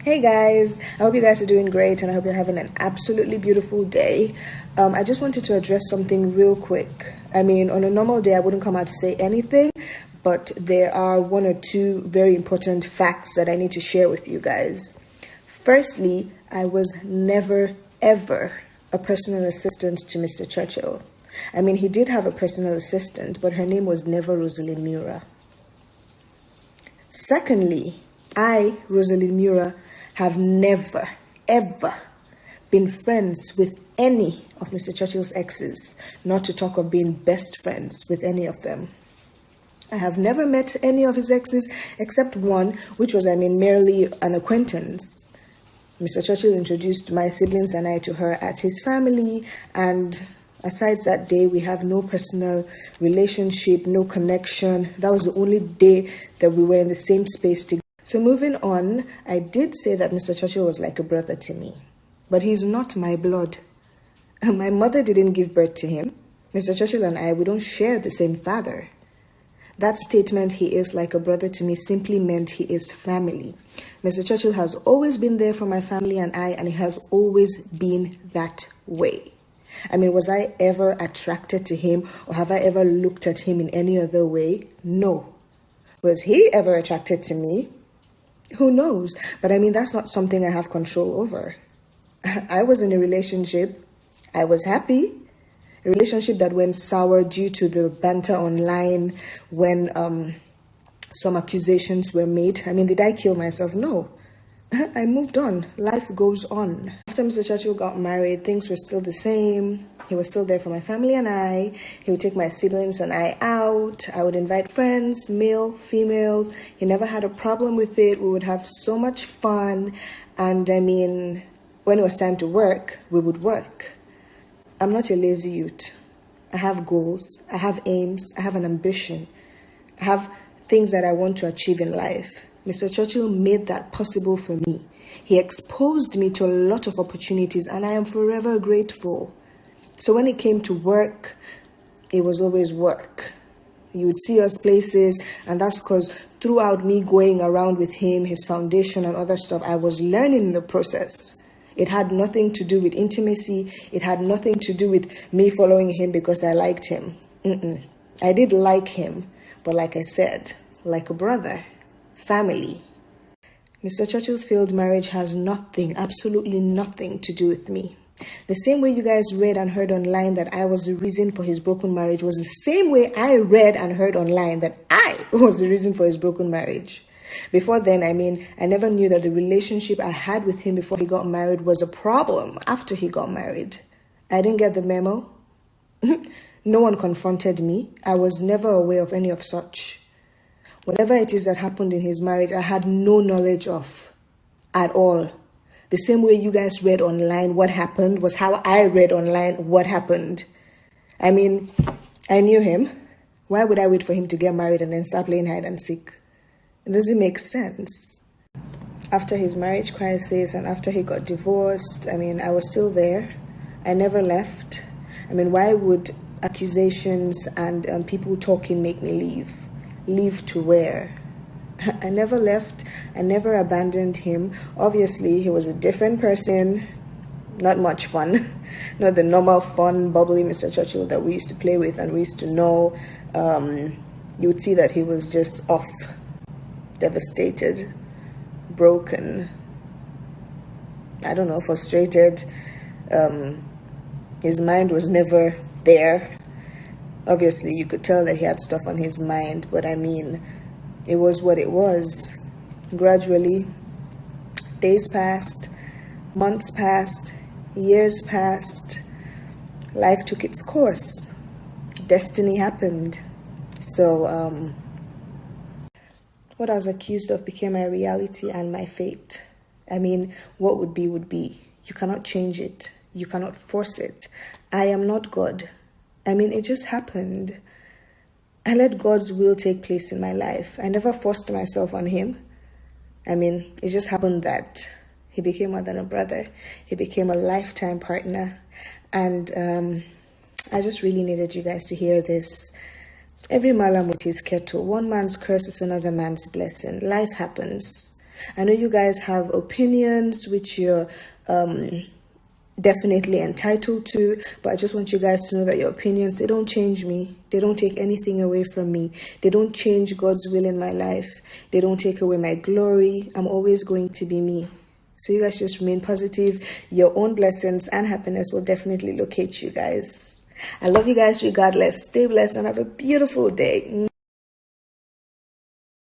Hey guys, I hope you guys are doing great and I hope you're having an absolutely beautiful day. I just wanted to address something real quick. On a normal day, I wouldn't come out to say anything, but there are one or two very important facts that I need to share with you guys. Firstly, I was never, ever a personal assistant to Mr. Churchill. He did have a personal assistant, but her name was never Rosy Meurer. Secondly, I, Rosy Meurer, have never, ever been friends with any of Mr. Churchill's exes, not to talk of being best friends with any of them. I have never met any of his exes except one, which was, merely an acquaintance. Mr. Churchill introduced my siblings and I to her as his family, and aside that day, we have no personal relationship, no connection. That was the only day that we were in the same space together. So moving on, I did say that Mr. Churchill was like a brother to me, but he's not my blood. My mother didn't give birth to him. Mr. Churchill and I, we don't share the same father. That statement, he is like a brother to me, simply meant he is family. Mr. Churchill has always been there for my family and I, and he has always been that way. Was I ever attracted to him or have I ever looked at him in any other way? No. Was he ever attracted to me? Who knows? But that's not something I have control over. I was in a relationship. I was happy. A relationship that went sour due to the banter online when some accusations were made. Did I kill myself? No. I moved on. Life goes on. After Mr. Churchill got married, things were still the same. He was still there for my family and I. He would take my siblings and I out. I would invite friends, male, female. He never had a problem with it. We would have so much fun. And when it was time to work, we would work. I'm not a lazy youth. I have goals. I have aims. I have an ambition. I have things that I want to achieve in life. Mr. Churchill made that possible for me. He exposed me to a lot of opportunities and I am forever grateful. So when it came to work, it was always work. You would see us places, and that's because throughout me going around with him, his foundation and other stuff, I was learning in the process. It had nothing to do with intimacy. It had nothing to do with me following him because I liked him. I did like him, but like I said, like a brother. Family. Mr. Churchill's failed marriage has nothing, absolutely nothing to do with me. The same way you guys read and heard online that I was the reason for his broken marriage was the same way I read and heard online that I was the reason for his broken marriage. Before then, I never knew that the relationship I had with him before he got married was a problem after he got married. I didn't get the memo. No one confronted me. I was never aware of any of such. Whatever it is that happened in his marriage, I had no knowledge of at all. The same way you guys read online what happened was how I read online what happened. I knew him. Why would I wait for him to get married and then start playing hide and seek? It doesn't make sense. After his marriage crisis and after he got divorced, I was still there. I never left. Why would accusations and people talking make me leave? Leave to where? I never left. I never abandoned him. Obviously, he was a different person. Not much fun. Not the normal fun, bubbly Mr. Churchill that we used to play with and we used to know. You would see that he was just off, devastated, broken, frustrated. His mind was never there. Obviously, you could tell that he had stuff on his mind, but it was what it was. Gradually, days passed, months passed, years passed. Life took its course. Destiny happened. So, what I was accused of became my reality and my fate. What would be, would be. You cannot change it. You cannot force it. I am not God. It just happened. I let God's will take place in my life. I never forced myself on him. It just happened that he became more than a brother. He became a lifetime partner. And I just really needed you guys to hear this. Every malam with his kettle. One man's curse is another man's blessing. Life happens. I know you guys have opinions which you're definitely entitled to, but I just want you guys to know that your opinions, they don't change me. They don't take anything away from me. They don't change God's will in my life. They don't take away my glory. I'm always going to be me. So you guys just remain positive. Your own blessings and happiness will definitely locate you guys. I love you guys regardless. Stay blessed and have a beautiful day.